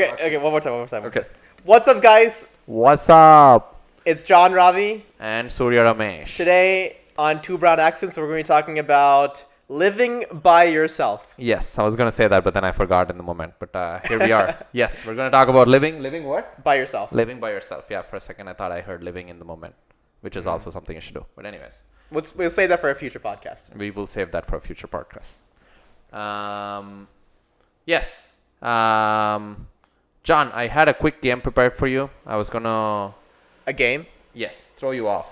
Okay, one more time. Okay. What's up, guys? What's up? It's John Ravi. And Surya Ramesh. Today on Two Brown Accents, we're going to be talking about living by yourself. Yes, I was going to say that, but then I forgot in the moment. But here we are. Yes, we're going to talk about living. Living what? By yourself. Living by yourself. Yeah, for a second I thought I heard living in the moment, which is also something you should do. But anyways, We'll save that for a future podcast. we will save that for a future podcast. Yes. John, I had a quick game prepared for you. I was going to, A game. throw you off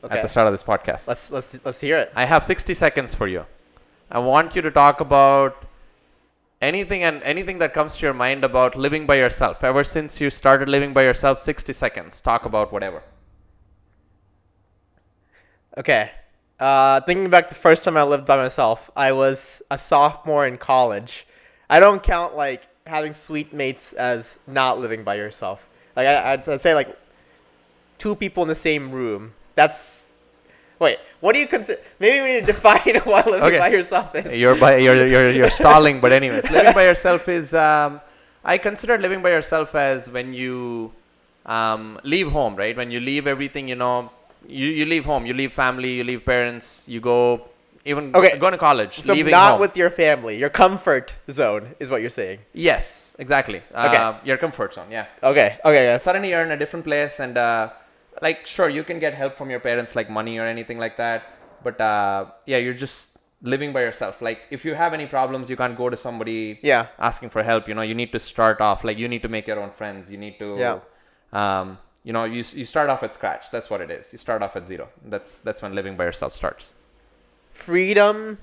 Okay. at the start of this podcast. Let's hear it. I have 60 seconds for you. I want you to talk about anything that comes to your mind about living by yourself. Ever since you started living by yourself, 60 seconds. Talk about whatever. Okay. Thinking back the first time I lived by myself, I was a sophomore in college. I don't count like having suite mates as not living by yourself. Like I'd say like two people in the same room. Wait, what do you consider? Maybe we need to define what living by yourself is. You're stalling, but anyways, living by yourself is I consider living by yourself as when you leave home, right? When you leave everything, you leave home, you leave family, you leave parents, you go going to college, So leaving not home. with your family. Your comfort zone is what you're saying. Yes, exactly. Okay. Your comfort zone, yeah. Okay. Yes. Suddenly you're in a different place and sure, you can get help from your parents like money or anything like that, but you're just living by yourself. Like if you have any problems, you can't go to somebody asking for help. You need to start off, like you need to make your own friends. You need to you start off at scratch. That's what it is. You start off at zero. That's when living by yourself starts. Freedom,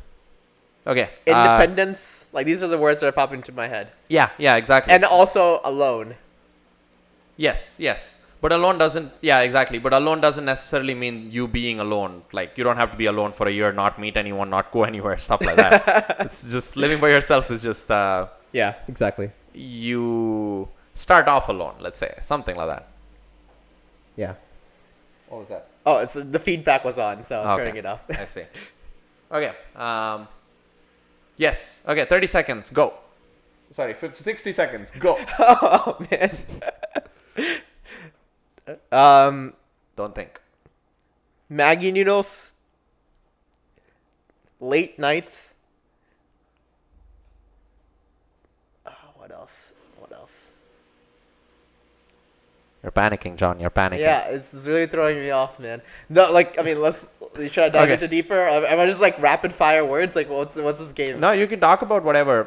Okay. independence, like these are the words that are popping into my head. Yeah, exactly. And also alone. Yes. But alone doesn't, exactly. But alone doesn't necessarily mean you being alone. Like, you don't have to be alone for a year, not meet anyone, not go anywhere, stuff like that. It's just living by yourself is just, Yeah, exactly. you start off alone, let's say. Something like that. Yeah. What was that? Oh, the feedback was on, so I was turning it off. I see. Okay. Yes. Okay, 30 seconds. Go. Sorry, 60 seconds. Go. Oh, man. Don't think. Maggie noodles. Late nights. What else? You're panicking, John. You're panicking. Yeah, it's really throwing me off, man. No, should I dive into deeper? Am I just like rapid fire words? Like, what's this game? No, you can talk about whatever.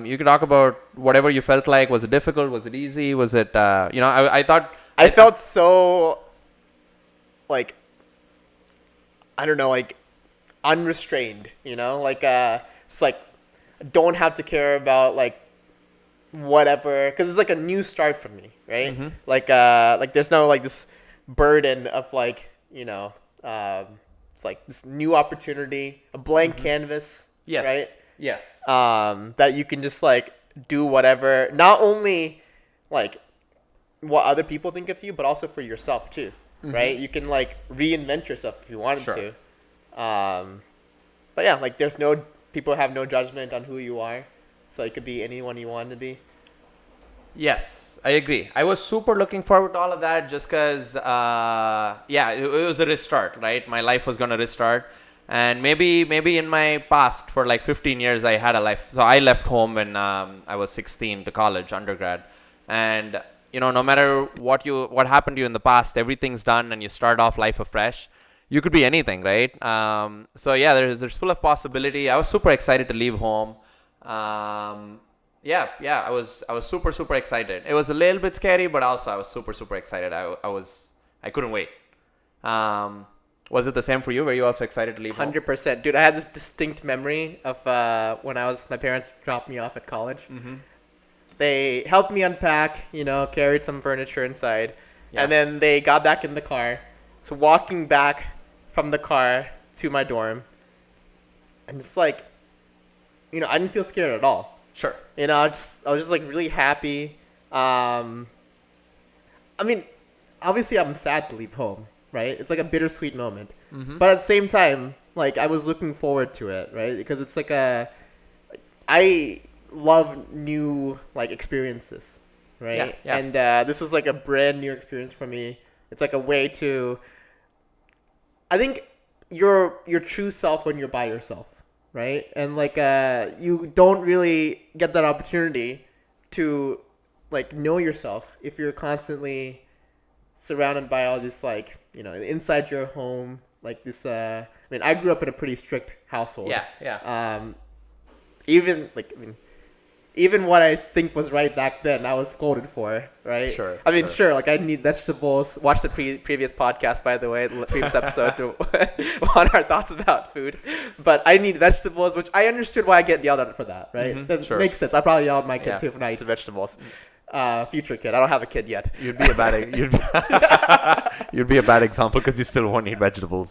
You can talk about whatever you felt like. Was it difficult? Was it easy? Was it, I thought... I felt so, like, I don't know, like, unrestrained, it's like, I don't have to care about, like, whatever, because it's like a new start for me, right? Mm-hmm. Like there's no, like, this burden of, like, it's like this new opportunity, a blank canvas, Yes. right? Yes. That you can just, like, do whatever, not only, like, what other people think of you, but also for yourself too, right? You can like reinvent yourself if you wanted to. But yeah, like people have no judgment on who you are, so you could be anyone you want to be. Yes, I agree. I was super looking forward to all of that just because, it was a restart, right? My life was going to restart. And maybe in my past, for like 15 years, I had a life. So I left home when I was 16 to college, undergrad. And no matter what happened to you in the past, everything's done and you start off life afresh. You could be anything, right? There's full of possibility. I was super excited to leave home. I was super excited. It was a little bit scary, but also I was super excited. I couldn't wait. Was it the same for you? Were you also excited to leave home? 100%. Dude, I had this distinct memory of when my parents dropped me off at college. Mm-hmm. They helped me unpack, carried some furniture inside. Yeah. And then they got back in the car. So walking back from the car to my dorm, I'm just like, I didn't feel scared at all. Sure. I was just like really happy. I mean, obviously I'm sad to leave home, right? It's like a bittersweet moment. Mm-hmm. But at the same time, like I was looking forward to it, right? Because it's like I love new like experiences, right? Yeah, yeah. And this was like a brand new experience for me. It's like a way to, I think, your true self when you're by yourself, right? And like you don't really get that opportunity to like know yourself if you're constantly surrounded by all this like inside your home like this. I mean, I grew up in a pretty strict household. Yeah, yeah. Even like even what I think was right back then, I was scolded for, right? Sure, I mean, sure. sure, like I need vegetables. Watch the previous podcast, by the way, the previous episode to on our thoughts about food. But I need vegetables, which I understood why I get yelled at for that, right? Mhm, That sure. makes sense. I probably yelled at my kid Yeah. too for not eating vegetables. Future kid. I don't have a kid yet. You'd be a bad you'd be a bad example because you still won't eat vegetables.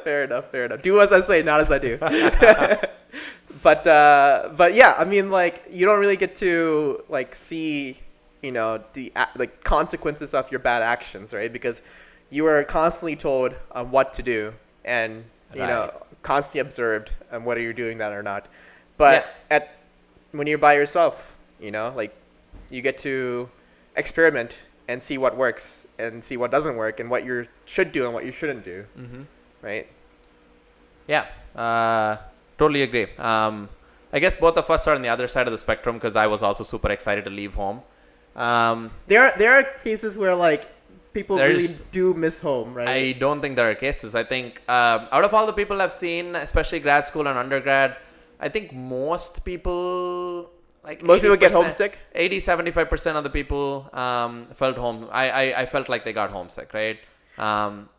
Fair enough. Fair enough. Do as I say, not as I do. But yeah, I mean, like you don't really get to like see, the like consequences of your bad actions, right? Because you are constantly told what to do, and Right. constantly observed on whether you're doing that or not. But when you're by yourself, like you get to experiment and see what works and see what doesn't work and what you should do and what you shouldn't do, right? Yeah, totally agree. I guess both of us are on the other side of the spectrum because I was also super excited to leave home. There are cases where like people really There's- do miss home, right? I don't think there are cases. I think out of all the people I've seen, especially grad school and undergrad, I think most people, like Most people get 80%, homesick? 75% of the people felt home. I felt like they got homesick, right?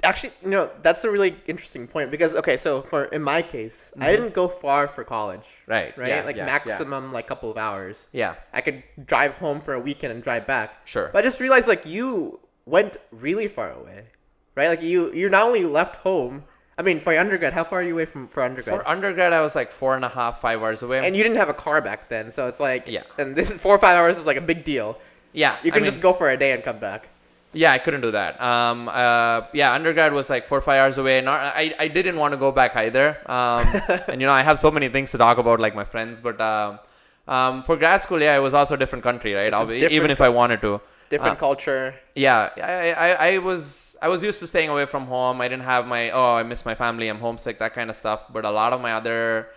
Actually, that's a really interesting point because okay, so in my case, I didn't go far for college, Right, right? yeah, like yeah, maximum like couple of hours. Yeah, I could drive home for a weekend and drive back. Sure. But I just realized like you went really far away, right? Like you're not only left home. I mean, for your undergrad, how far are you away for undergrad? for undergrad, I was like 4.5, 5 hours away. And you didn't have a car back then, so it's like Yeah. And this is 4 or 5 hours is like a big deal. Yeah, You can just go for a day and come back. Yeah, I couldn't do that. Yeah, undergrad was like 4 or 5 hours away. I didn't want to go back either. And I have so many things to talk about, like my friends. But for grad school, yeah, it was also a different country, right? It's a different Even if I wanted to. Different culture. Yeah, I was used to staying away from home. I didn't have I miss my family, I'm homesick, that kind of stuff. But a lot of my other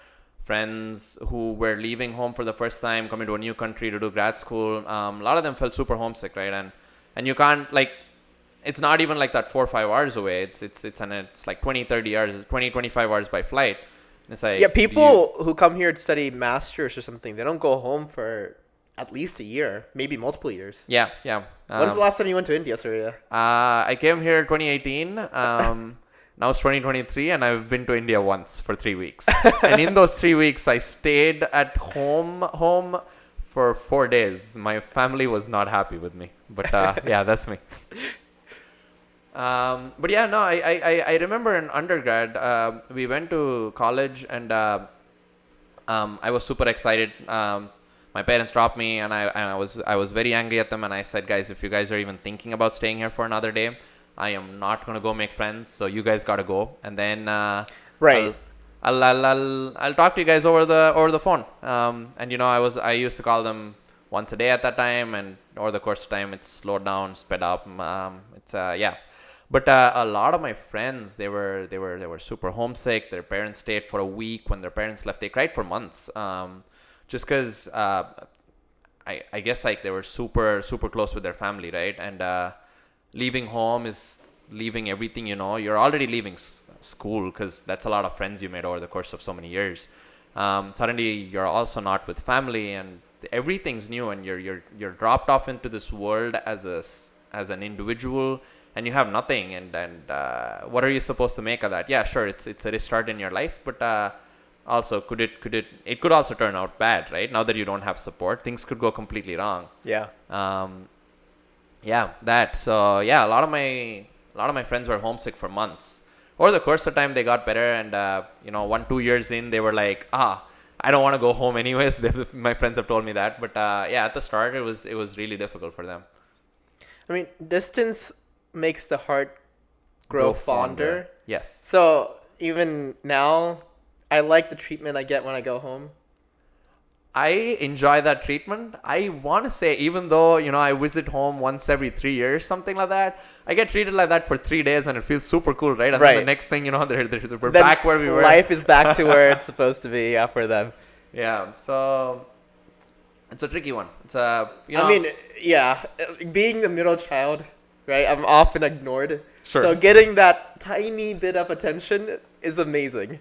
friends who were leaving home for the first time, coming to a new country to do grad school, a lot of them felt super homesick, right? And you can't like, it's not even like that 4 or 5 hours away. It's like 20, 30 hours, 20, 25 hours by flight. And it's like, Yeah, people who come here to study masters or something, they don't go home for at least a year, maybe multiple years. Yeah. When's the last time you went to India, Surya? I came here 2018. Now it's 2023, and I've been to India once for 3 weeks. And in those 3 weeks, I stayed at home for 4 days. My family was not happy with me, but yeah, that's me. But yeah, no, I remember in undergrad, we went to college, and I was super excited. My parents dropped me, and I was very angry at them, and I said, guys, if you guys are even thinking about staying here for another day, I am not gonna go make friends. So you guys gotta go, and then Right. I'll talk to you guys over the phone. And I used to call them once a day at that time, and over the course of time, it's slowed down, sped up. Yeah. But a lot of my friends, they were super homesick. Their parents stayed for a week. When their parents left, they cried for months. Just because I guess like they were super close with their family, right? And leaving home is leaving everything. You're already leaving school because that's a lot of friends you made over the course of so many years. Suddenly you're also not with family, and everything's new, and you're dropped off into this world as an individual. And you have nothing, and what are you supposed to make of that? Yeah, sure, it's a restart in your life, but also it could also turn out bad, right? Now that you don't have support, things could go completely wrong. Yeah. Yeah, that. So yeah, a lot of my friends were homesick for months. Over the course of time, they got better, and 1-2 years in, they were like, I don't want to go home anyways. My friends have told me that, but yeah, at the start, it was really difficult for them. I mean, distance makes the heart grow fonder. Yes. So even now, I like the treatment I get when I go home. I enjoy that treatment. I want to say, even though, I visit home once every 3 years, something like that, I get treated like that for 3 days and it feels super cool, right? And then the Right. next thing, we're Then back where we were. life is back to where it's supposed to be, for them. Yeah. So it's a tricky one. It's I mean, yeah, being the middle child, right? I'm often ignored. Sure. So getting that tiny bit of attention is amazing,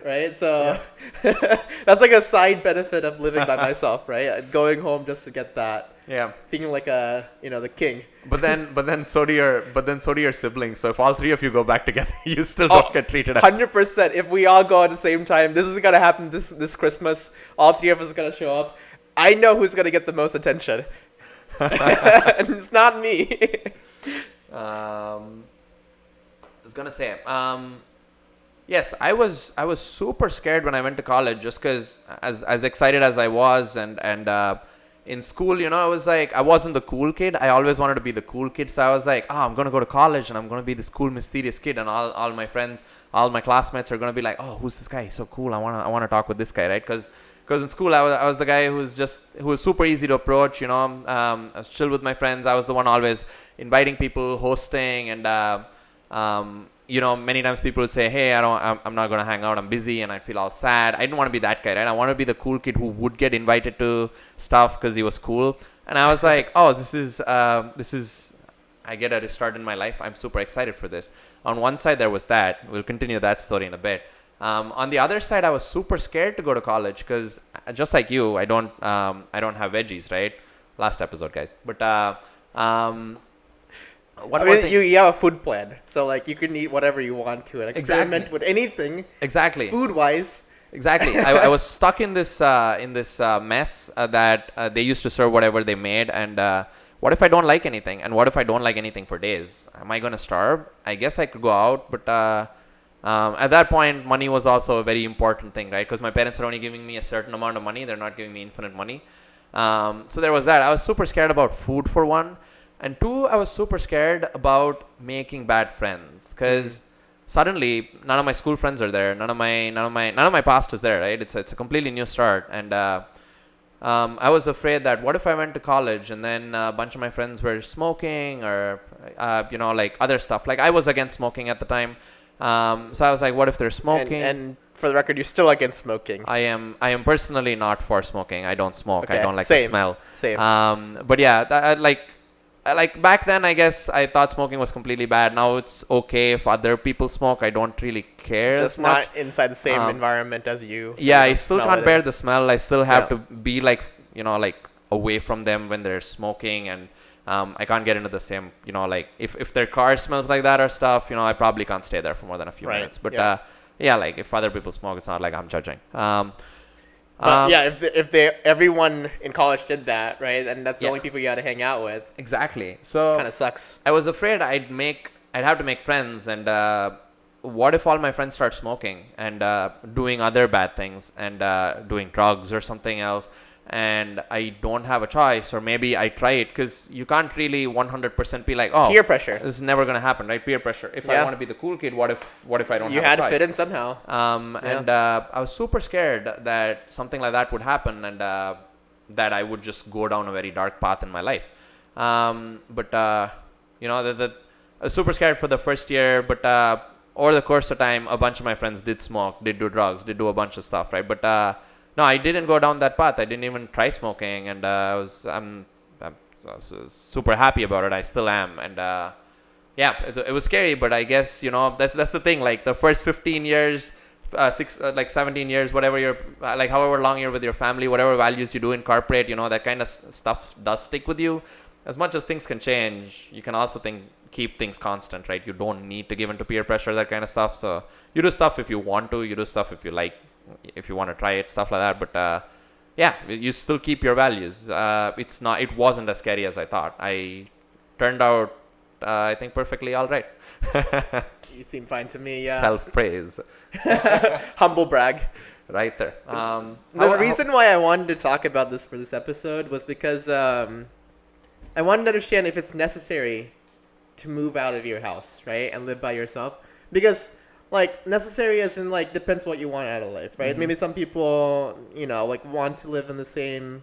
right? So that's like a side benefit of living by myself, right? Going home just to get that, yeah. feeling like the king. But then so do your siblings. So if all three of you go back together, you still don't get treated as 100%. If we all go at the same time, this is gonna happen this Christmas. All three of us are gonna show up. I know who's gonna get the most attention, and it's not me. I was gonna say, yes, I was super scared when I went to college, just because as excited as I was, and in school, I was like, I wasn't the cool kid. I always wanted to be the cool kid, so I was like, I'm gonna go to college and I'm gonna be this cool, mysterious kid, and all my friends, all my classmates are gonna be like, oh, who's this guy? He's so cool. I wanna talk with this guy, right? Because in school I was the guy who was super easy to approach. I was chill with my friends. I was the one always inviting people, hosting, and many times people would say, hey, I'm not gonna hang out, I'm busy, and I feel all sad. I didn't want to be that guy, right? I want to be the cool kid who would get invited to stuff because he was cool. And I was like, oh, this is I get a restart in my life. I'm super excited for this. On one side there was that. We'll continue that story in a bit. On the other side, I was super scared to go to college because, just like you, I don't have veggies, right? Last episode, guys. But You have a food plan, so like you can eat whatever you want to and experiment with anything. Exactly. Food wise. Exactly. I was stuck in this mess that they used to serve whatever they made, and what if I don't like anything? And what if I don't like anything for days? Am I gonna starve? I guess I could go out, but at that point, money was also a very important thing, right? Because my parents are only giving me a certain amount of money; they're not giving me infinite money. So there was that. I was super scared about food, for one. And two, I was super scared about making bad friends, because suddenly none of my school friends are there. None of my past is there, right? It's a completely new start. And I was afraid that what if I went to college and then a bunch of my friends were smoking, or like other stuff. Like I was against smoking at the time. So I was like, what if they're smoking? And for the record, you're still against smoking. I am personally not for smoking. I don't smoke. Okay, I don't like same, the smell. Same. But yeah, like back then, I guess I thought smoking was completely bad. Now it's okay if other people smoke. I don't really care Just as much. not inside the same environment as you. So Yeah, you I don't still smell can't it bear in. the smell. I still have Yeah. to be like away from them when they're smoking, and I can't get into the same, like if their car smells like that or stuff, I probably can't stay there for more than a few Right, minutes. But yeah. yeah, like if other people smoke, it's not like I'm judging. But yeah, if everyone in college did that, right, and that's the Yeah. only people you had to hang out with, Exactly. So kind of sucks. I was afraid I'd have to make friends, and what if all my friends start smoking and doing other bad things, and doing drugs or something else, and I don't have a choice, or maybe I try it, because you can't really 100% be like, oh, Peer pressure. this is never gonna happen, right? Peer pressure. If I Yeah. want to be the cool kid, what if I don't You have had a to choice? fit in somehow. And I was super scared that something like that would happen, and that I would just go down a very dark path in my life. But that I was super scared for the first year, but over the course of time, a bunch of my friends did smoke, did do drugs, did do a bunch of stuff, right? But no, I didn't go down that path. I didn't even try smoking, and I'm super happy about it. I still am, and yeah, it was scary, but I guess that's the thing. Like the first 15 years, 17 years, whatever you're like, however long you're with your family, whatever values you do incorporate, that kind of stuff does stick with you. As much as things can change, you can also keep things constant, right? You don't need to give into peer pressure, that kind of stuff. So you do stuff if you want to, you do stuff if you like, if you want to try it, stuff like that. But yeah, you still keep your values. It wasn't as scary as I thought. I turned out, I think, perfectly all right. You seem fine to me. Yeah. Self-praise. Humble brag. Right there. The reason why I wanted to talk about this for this episode was because I wanted to understand if it's necessary to move out of your house, right, and live by yourself. Because like necessary as in like depends what you want out of life, right? Maybe some people, like want to live in the same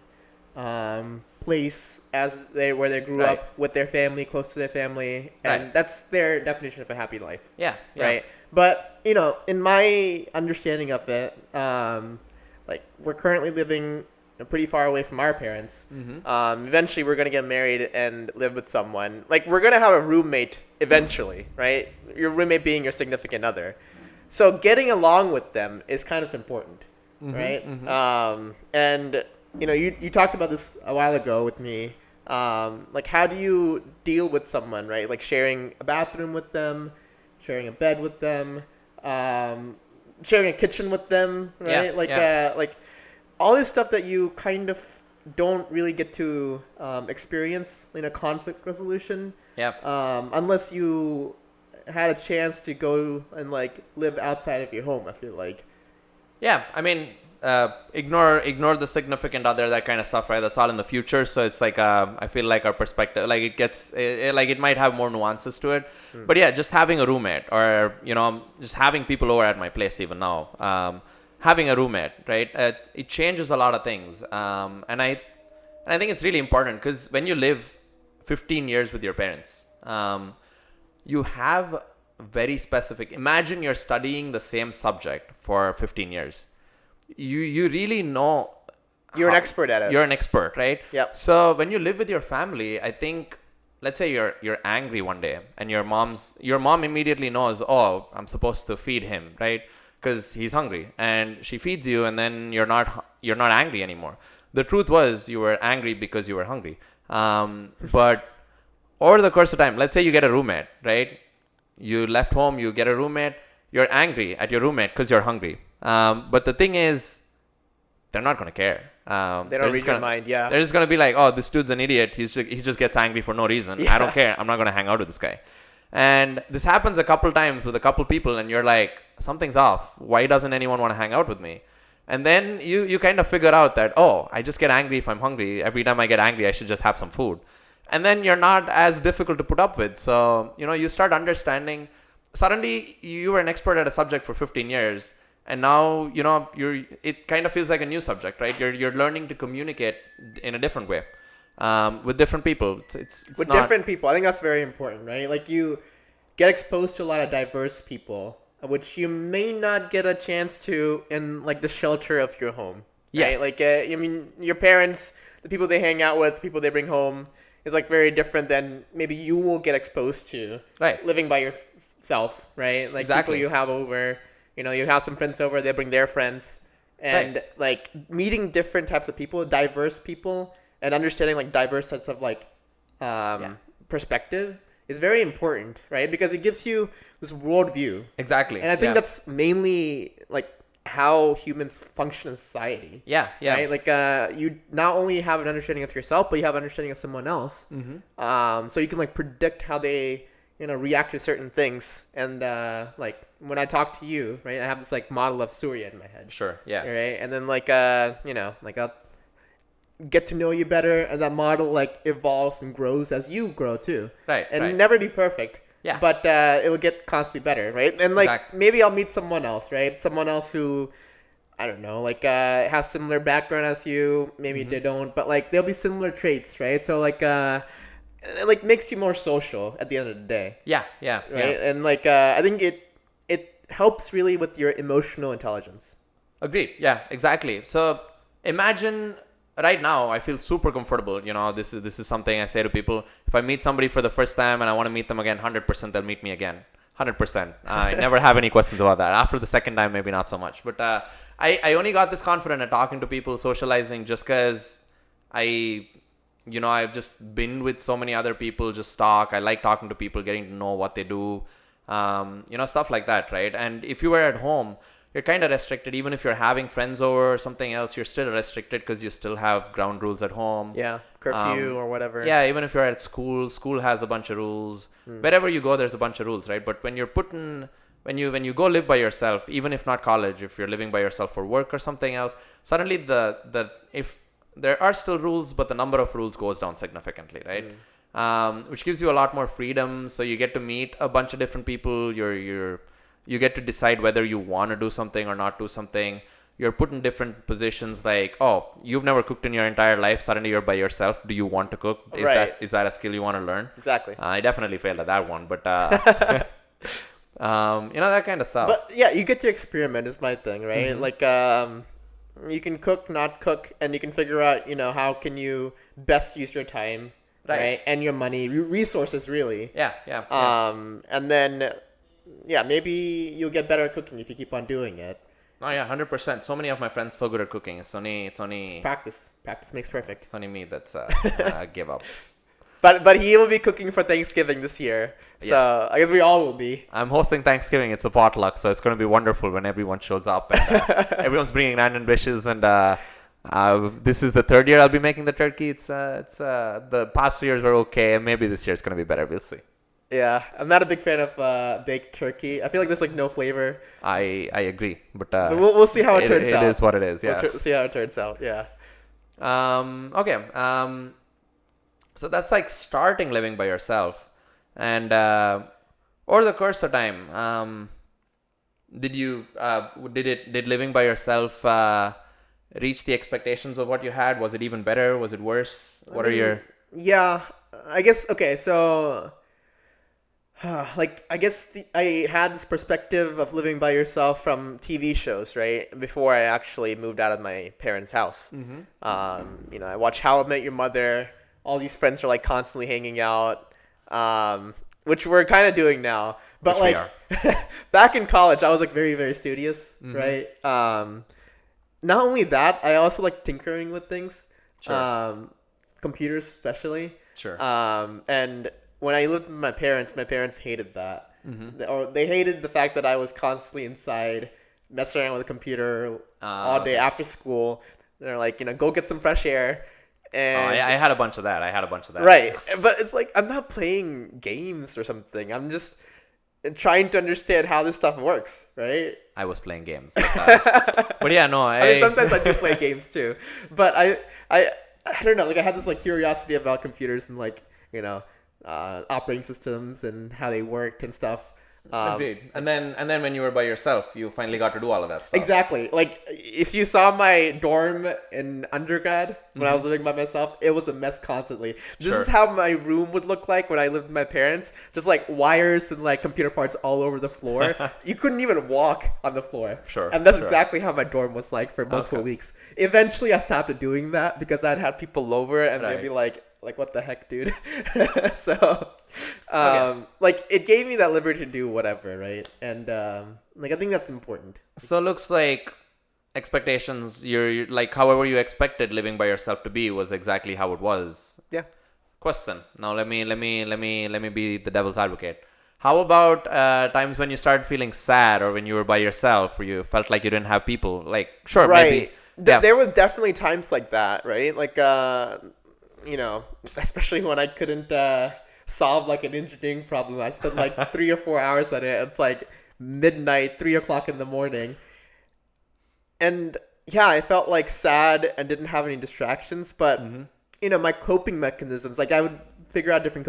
place as where they grew Right. up with their family, close to their family, and Right. that's their definition of a happy life. Yeah. Yeah. Right. But in my understanding of it, like we're currently living pretty far away from our parents. Eventually, we're gonna get married and live with someone. Like we're gonna have a roommate eventually, right? Your roommate being your significant other. So getting along with them is kind of important, right? And you talked about this a while ago with me. Like how do you deal with someone, right? Like sharing a bathroom with them, sharing a bed with them, sharing a kitchen with them, right? Like all this stuff that you kind of don't really get to experience in a conflict resolution, Yep. unless you had a chance to go and like live outside of your home. I feel like. Yeah, I mean, ignore the significant other, that kind of stuff, right? That's all in the future. So it's like I feel like our perspective, like it gets, like it might have more nuances to it. But yeah, just having a roommate, or just having people over at my place even now, having a roommate, right? It changes a lot of things, and I think it's really important because when you live 15 years with your parents, you have very specific. Imagine you're studying the same subject for 15 years. You really know. You're an expert at it. You're an expert, right? Yep. So when you live with your family, I think, let's say you're angry one day, and your mom immediately knows, oh, I'm supposed to feed him, right? Because he's hungry, and she feeds you, and then you're not angry anymore. The truth was you were angry because you were hungry. But over the course of time, let's say you get a roommate, right? You left home, you get a roommate, you're angry at your roommate because you're hungry. But the thing is, they're not going to care. They don't read your mind, yeah. They're just going to be like, oh, this dude's an idiot. He just gets angry for no reason. Yeah. I don't care. I'm not going to hang out with this guy. And this happens a couple times with a couple people, and you're like, something's off. Why doesn't anyone want to hang out with me? And then you kind of figure out that, oh, I just get angry if I'm hungry. Every time I get angry, I should just have some food. And then you're not as difficult to put up with. So, you start understanding. Suddenly, you were an expert at a subject for 15 years. And now, it kind of feels like a new subject, right? You're learning to communicate in a different way with different people. It's with not, different people. I think that's very important, right? Like you get exposed to a lot of diverse people, which you may not get a chance to in like the shelter of your home. Yes. Right? Like I mean, your parents, the people they hang out with, the people they bring home, is like very different than maybe you will get exposed to. Right. Living by yourself, right? Like Exactly. people you have over. You have some friends over, they bring their friends. And Right. like meeting different types of people, diverse people, and understanding like diverse sets of like perspective is very important, right? Because it gives you this worldview. Exactly. And I think Yeah. that's mainly like how humans function in society. Yeah. Right? Like you not only have an understanding of yourself, but you have an understanding of someone else. So you can like predict how they react to certain things. And like when I talk to you, right, I have this like model of Surya in my head. Sure. Yeah. Right? And then like like I'll get to know you better, and that model like evolves and grows as you grow too. Right, And right. never be perfect. Yeah. But it'll get constantly better, right? And like Exactly. maybe I'll meet someone else, right? Someone else who I don't know, like has similar background as you. Maybe they don't, but like there'll be similar traits, right? So like it like makes you more social at the end of the day. Yeah. Right? And like I think it helps really with your emotional intelligence. Agreed. Yeah, exactly. So imagine right now I feel super comfortable. This is something I say to people. If I meet somebody for the first time and I want to meet them again, 100% they'll meet me again. 100%. I never have any questions about that. After the second time, maybe not so much. But I only got this confident at talking to people, socializing, just because I've just been with so many other people, just talk. I like talking to people, getting to know what they do, stuff like that, right? And if you were at home, you're kind of restricted. Even if you're having friends over or something else, you're still restricted because you still have ground rules at home. Yeah, curfew or whatever. Yeah, even if you're at school has a bunch of rules. Wherever you go, there's a bunch of rules, right? But when you're when you go live by yourself, even if not college, if you're living by yourself for work or something else, suddenly if there are still rules, but the number of rules goes down significantly, right? Which gives you a lot more freedom. So you get to meet a bunch of different people. You're You get to decide whether you want to do something or not do something. You're put in different positions like, oh, you've never cooked in your entire life. Suddenly you're by yourself. Do you want to cook? Right. Is that a skill you want to learn? Exactly. I definitely failed at that one, but that kind of stuff. But yeah, you get to experiment is my thing, right? Like you can cook, not cook, and you can figure out, how can you best use your time, right? And your money, resources, really. Yeah. And then, maybe you'll get better at cooking if you keep on doing it. Oh yeah, 100%. So many of my friends so good at cooking. It's only Practice makes perfect. it's only me that's give up. But he will be cooking for Thanksgiving this year, so Yes. I guess we all will be. I'm hosting Thanksgiving. It's a potluck, so it's going to be wonderful when everyone shows up and everyone's bringing random dishes. And this is the third year I'll be making the turkey. It's the past 2 years were okay, and maybe this year it's going to be better. We'll see. Yeah, I'm not a big fan of baked turkey. I feel like there's like no flavor. I agree, but But we'll see how it turns out. It is what it is. Yeah. We'll see how it turns out. Yeah. Okay. So that's like starting living by yourself, and over the course of time, did living by yourself reach the expectations of what you had? Was it even better? Was it worse? What are your Yeah, I guess. Okay, so I guess I had this perspective of living by yourself from TV shows, right? Before I actually moved out of my parents' house. I watched How I Met Your Mother. All these friends are like constantly hanging out, which we're kind of doing now. But Which we like back in college, I was like very, very studious, right? Not only that, I also like tinkering with things, computers especially. Sure. And when I lived with my parents hated that. Or they hated the fact that I was constantly inside, messing around with a computer all day after school. They're like, go get some fresh air. And I had a bunch of that. Right. But it's like, I'm not playing games or something. I'm just trying to understand how this stuff works, right? I was playing games. But yeah, no. I mean, sometimes I do play games too. But I don't know. Like, I had this like curiosity about computers and like, operating systems and how they worked and stuff. Agreed. And then when you were by yourself, you finally got to do all of that stuff. Exactly. Like, if you saw my dorm in undergrad when I was living by myself, it was a mess constantly. This is how my room would look like when I lived with my parents. Just like wires and like computer parts all over the floor. You couldn't even walk on the floor. Sure. And that's exactly how my dorm was like for multiple weeks. Eventually, I stopped doing that because I'd have people over and they'd be like, what the heck, dude? So, like, it gave me that liberty to do whatever, right? And, I think that's important. So it looks like expectations, you're like, however you expected living by yourself to be was exactly how it was. Yeah. Question. Now let me be the devil's advocate. How about Right. times when you started feeling sad or when you were by yourself or you felt like you didn't have people? Like, sure, maybe. There were definitely times like that, right? Like, especially when I couldn't solve like an engineering problem. I spent like 3 or 4 hours on it. It's like midnight, 3 o'clock in the morning. And yeah, I felt like sad and didn't have any distractions. But, my coping mechanisms, like I would figure out different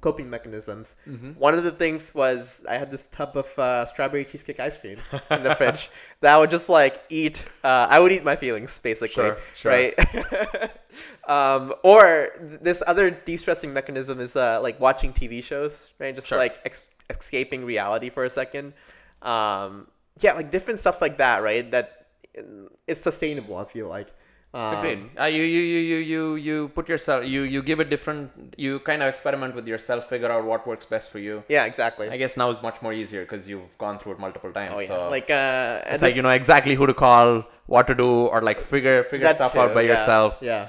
coping mechanisms. One of the things was I had this tub of strawberry cheesecake ice cream in the fridge that I would just like eat. I would eat my feelings basically, Sure. right? Or this other de-stressing mechanism is like watching TV shows, right? Just like escaping reality for a second. Like different stuff like that, right? That it's sustainable. I feel like. Agreed. You put yourself, you give it different, you kind of experiment with yourself, figure out what works best for you. Yeah, exactly. I guess now it's much more easier because you've gone through it multiple times. Oh yeah, so like it's like you know exactly who to call, what to do, or like figure stuff out by yourself. Yeah.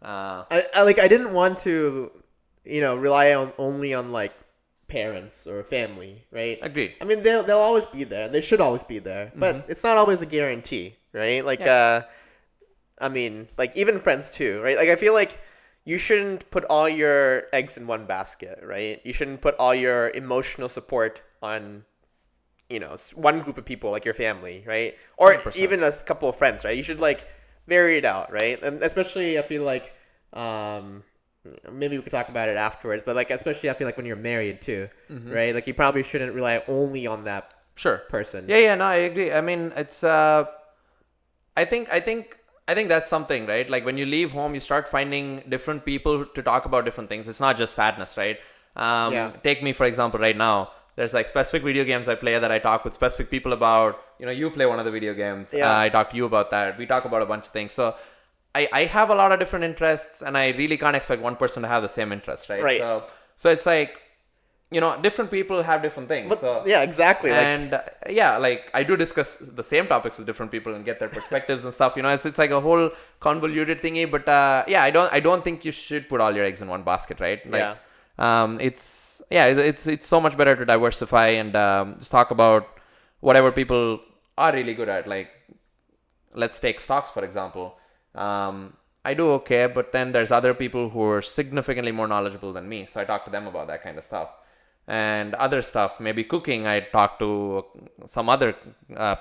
I I didn't want to, rely only on like parents or family, right? Agreed. I mean, they'll always be there. They should always be there, but it's not always a guarantee, right? Like I mean, like even friends too, right? Like I feel like you shouldn't put all your eggs in one basket, right? You shouldn't put all your emotional support on, one group of people like your family, right? Or 100%. even a couple of friends, right? You should like vary it out, right? And especially I feel like, maybe we could talk about it afterwards, but like especially I feel like when you're married too, right? Like you probably shouldn't rely only on that Sure. person. Yeah. No, I agree. I mean, it's. I think that's something, right? Like when you leave home, you start finding different people to talk about different things. It's not just sadness, right? Yeah. Take me for example. Right now, there's like specific video games I play that I talk with specific people about. You play one of the video games. Yeah. I talk to you about that. We talk about a bunch of things. So I have a lot of different interests, and I really can't expect one person to have the same interest, right? Right. So it's like, different people have different things. But So yeah, exactly. Like, and like I do discuss the same topics with different people and get their perspectives and stuff. It's like a whole convoluted thingy. But yeah, I don't think you should put all your eggs in one basket, right? Like, it's so much better to diversify and just talk about whatever people are really good at. Like, let's take stocks for example. I do okay, but then there's other people who are significantly more knowledgeable than me, so I talk to them about that kind of stuff. And other stuff, maybe cooking, I talk to some other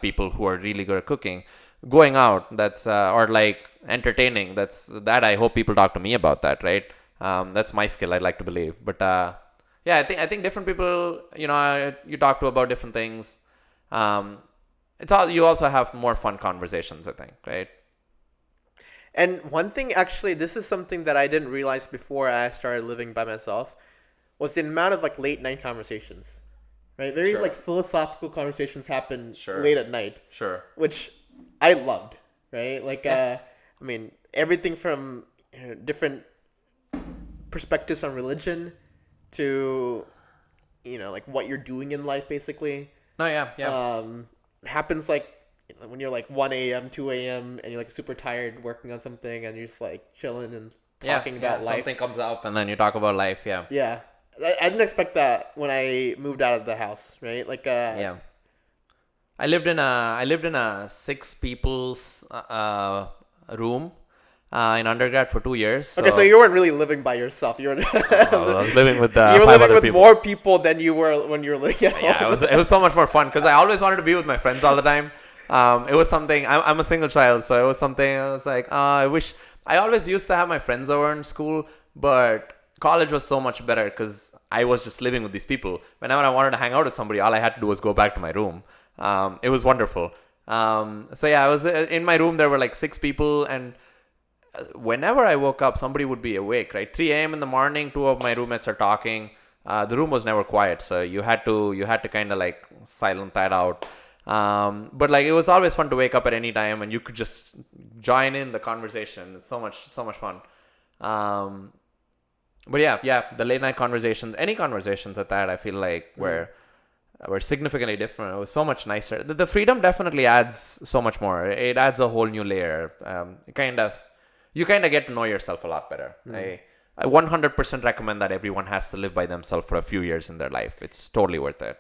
people who are really good at cooking. Going out, that's or like entertaining, that I hope people talk to me about that, right? That's my skill, I'd like to believe. But yeah, I think different people, you talk to about different things. You also have more fun conversations, I think, right? and one thing, actually, this is something that I didn't realize before I started living by myself, was the amount of like late night conversations, right? Very Sure. like philosophical conversations happen Sure. late at night, Sure. which I loved, right? Like, Yeah. I mean, everything from different perspectives on religion to, like what you're doing in life, basically. No, yeah. Happens like when you're like 1 a.m., 2 a.m., and you're like super tired working on something, and you're just like chilling and talking about life. Something comes up and then you talk about life. Yeah. Yeah. I didn't expect that when I moved out of the house, right? Like, Yeah. I lived in a 6 people's room in undergrad for 2 years. Okay, so you weren't really living by yourself. You were, I was living with you were 5 living other with people. more people than you were when you were living at home. Yeah, it was so much more fun because I always wanted to be with my friends all the time. It was something. I'm a single child, so it was something. I was like, I wish. I always used to have my friends over in school, but college was so much better because I was just living with these people. Whenever I wanted to hang out with somebody, all I had to do was go back to my room. It was wonderful. So yeah, I was in my room. There were like 6 people, and whenever I woke up, somebody would be awake. Right, 3 a.m. in the morning, 2 of my roommates are talking. The room was never quiet, so you had to kind of like silent that out. But like it was always fun to wake up at any time, and you could just join in the conversation. It's so much fun. But yeah, the late night conversations, any conversations at that, I feel like were significantly different. It was so much nicer. The freedom definitely adds so much more. It adds a whole new layer. You kind of get to know yourself a lot better. I 100% recommend that everyone has to live by themselves for a few years in their life. It's totally worth it.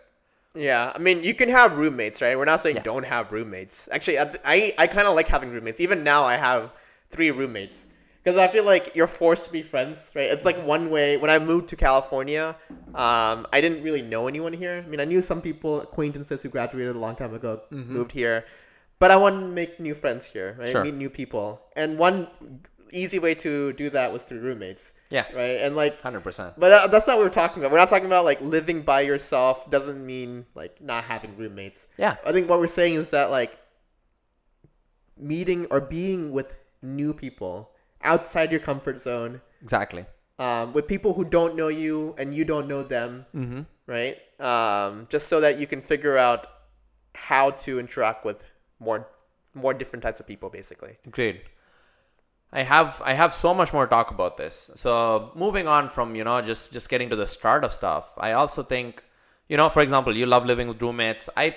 Yeah, I mean, you can have roommates, right? We're not saying Yeah. don't have roommates. Actually, I kind of like having roommates. Even now, I have 3 roommates because I feel like you're forced to be friends, right? It's like one way. When I moved to California, I didn't really know anyone here. I mean, I knew some people, acquaintances who graduated a long time ago, moved here, but I wanted to make new friends here, right? Sure. Meet new people, and one easy way to do that was through roommates. Yeah. Right, and like 100%. but that's not what we're talking about. We're not talking about like living by yourself doesn't mean like not having roommates. Yeah. I think what we're saying is that like meeting or being with new people outside your comfort zone, Exactly. with people who don't know you and you don't know them, right? Just so that you can figure out how to interact with more different types of people, basically. Great. I have so much more to talk about this. So moving on from just getting to the start of stuff, I also think for example, you love living with roommates. I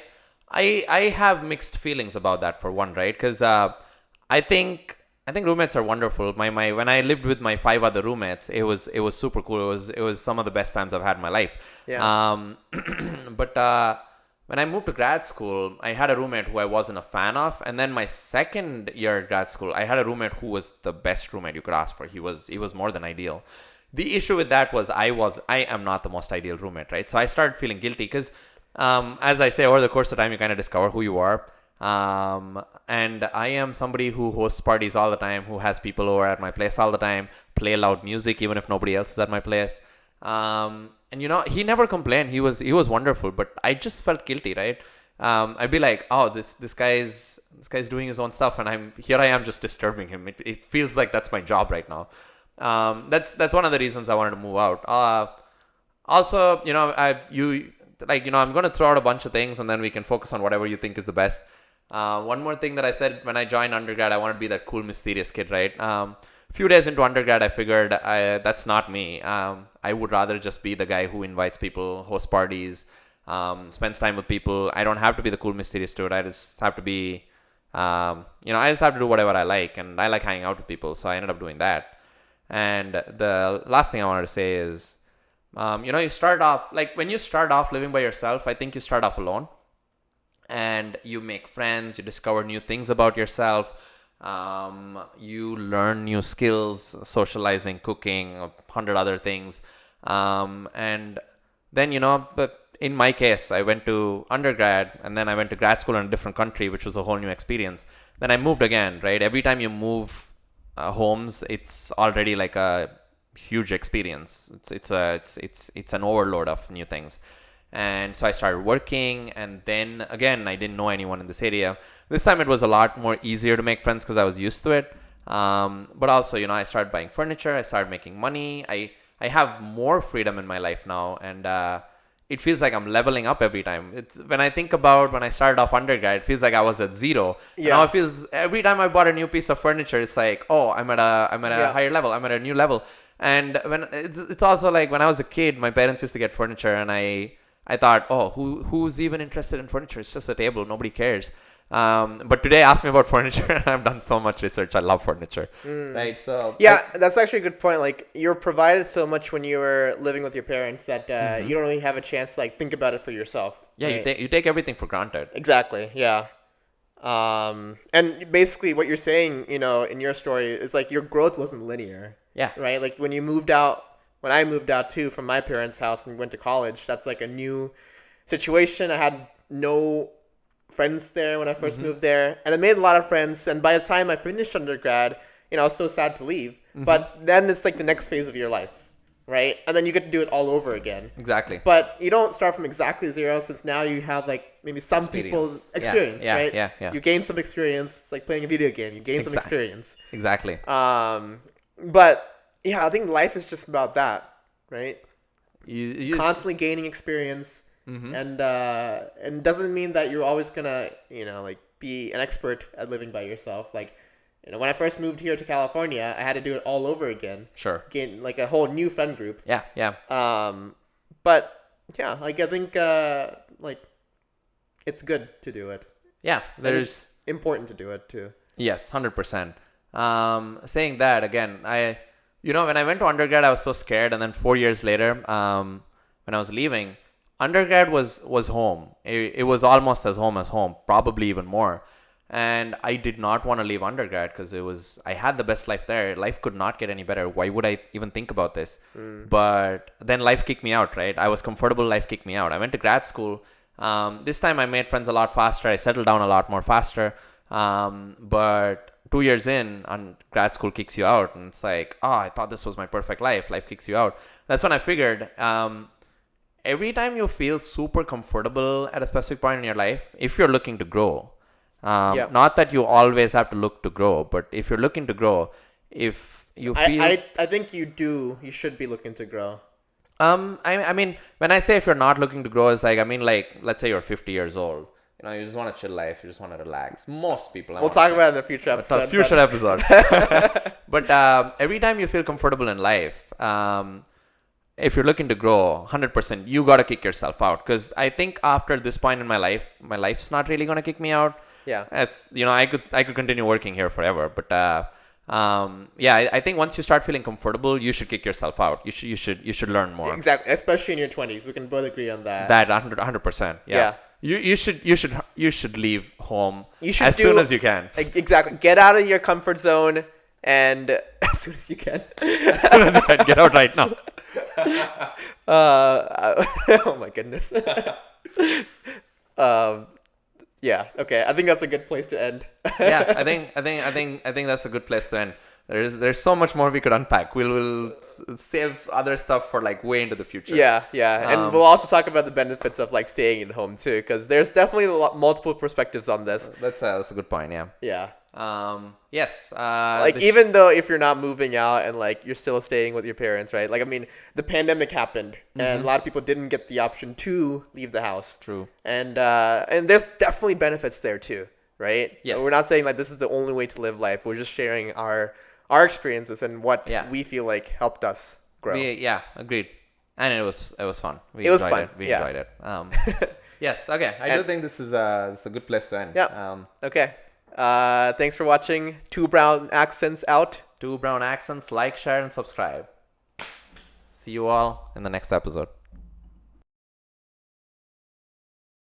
have mixed feelings about that for one, right? Because I think roommates are wonderful. My when I lived with my 5 other roommates, it was super cool. It was some of the best times I've had in my life. Yeah. But when I moved to grad school, I had a roommate who I wasn't a fan of, and then my second year at grad school, I had a roommate who was the best roommate you could ask for. He was more than ideal. The issue with that was I am not the most ideal roommate, right? So I started feeling guilty because, as I say, over the course of time, you kind of discover who you are. And I am somebody who hosts parties all the time, who has people over at my place all the time, play loud music even if nobody else is at my place. And he never complained. He was wonderful, but I just felt guilty, right? I'd be like, oh, this guy's doing his own stuff, and I am just disturbing him. It feels like that's my job right now. That's one of the reasons I wanted to move out. Also, I'm going to throw out a bunch of things, and then we can focus on whatever you think is the best. One more thing that I said when I joined undergrad, I want to be that cool, mysterious kid, right? A few days into undergrad, I figured that's not me. I would rather just be the guy who invites people, hosts parties, spends time with people. I don't have to be the cool, mysterious dude. I just have to be, I just have to do whatever I like, and I like hanging out with people, so I ended up doing that. And the last thing I wanted to say is, you start off, like when you start off living by yourself, I think you start off alone and you make friends, you discover new things about yourself, you learn new skills, socializing, cooking, 100 other things. And then, but in my case, I went to undergrad and then I went to grad school in a different country, which was a whole new experience. Then I moved again, right? Every time you move homes, it's already like a huge experience. It's an overload of new things. And so I started working, and then again, I didn't know anyone in this area. This time it was a lot more easier to make friends because I was used to it. But also, I started buying furniture, I started making money. I have more freedom in my life now, and it feels like I'm leveling up every time. It's when I think about when I started off undergrad, it feels like I was at zero. Yeah. Now it feels every time I bought a new piece of furniture, it's like, oh, I'm at a higher level. I'm at a new level. And when it's also like when I was a kid, my parents used to get furniture, and I thought, oh, who's even interested in furniture? It's just a table. Nobody cares. But today, ask me about furniture, and I've done so much research. I love furniture, right? So yeah, that's actually a good point. Like, you're provided so much when you were living with your parents that you don't really have a chance to think about it for yourself. Yeah, right? you take everything for granted. Exactly. Yeah. And basically, what you're saying, in your story, is like your growth wasn't linear. Yeah. Right. Like when I moved out too from my parents' house and went to college, that's like a new situation. I had no friends there when I first moved there, and I made a lot of friends. And by the time I finished undergrad, I was so sad to leave. But then it's like the next phase of your life, right? And then you get to do it all over again. Exactly. But you don't start from exactly zero, since now you have maybe some people's experience, right? Yeah. You gain some experience. It's like playing a video game. You gain some experience. Exactly. But yeah, I think life is just about that, right? You constantly gaining experience. And doesn't mean that you're always gonna be an expert at living by yourself. Like, when I first moved here to California, I had to do it all over again. Sure. Gain like a whole new friend group. Yeah. But yeah, I think it's good to do it. Yeah, it's important to do it too. Yes, 100%. Saying that again, when I went to undergrad, I was so scared, and then 4 years later, when I was leaving, undergrad was home. It was almost as home, probably even more. And I did not want to leave undergrad because I had the best life there. Life could not get any better. Why would I even think about this? But then life kicked me out, right? I was comfortable. Life kicked me out. I went to grad school. This time I made friends a lot faster. I settled down a lot more faster. But 2 years in, and grad school kicks you out, and it's like, oh, I thought this was my perfect life. Life kicks you out. That's when I figured, every time you feel super comfortable at a specific point in your life, if you're looking to grow, not that you always have to look to grow, but if you're looking to grow, if you feel... I think you should be looking to grow. I mean, when I say if you're not looking to grow, it's like, let's say you're 50 years old. You just want to chill life. You just want to relax. Most people. We'll talk about it in the future episode. But every time you feel comfortable in life, if you're looking to grow 100%, you got to kick yourself out. Because I think after this point in my life's not really going to kick me out. Yeah. It's, I could continue working here forever. But I think once you start feeling comfortable, you should kick yourself out. You should learn more. Exactly. Especially in your 20s. We can both agree on that. That 100%. Yeah. You should leave home as soon as you can. Exactly. Get out of your comfort zone, and as soon as you can. As soon as you can. Get out right now. Oh my goodness. Yeah. Okay. I think that's a good place to end. Yeah. I think that's a good place to end. There's so much more we could unpack. We'll save other stuff for like way into the future. Yeah, yeah, and we'll also talk about the benefits of like staying at home too, because there's definitely multiple perspectives on this. That's a good point. Yeah. Yeah. Yes. Like even though if you're not moving out and like you're still staying with your parents, right? Like I mean, the pandemic happened and a lot of people didn't get the option to leave the house. True. And there's definitely benefits there too, right? Yes. We're not saying like this is the only way to live life. We're just sharing our experiences and what we feel like helped us grow. Agreed. And it was fun. It was fun. We enjoyed it. Yes. Okay. I do think this is a good place to end. Yeah. Okay. Thanks for watching. Two Brown Accents out. Two Brown Accents. Like, share, and subscribe. See you all in the next episode.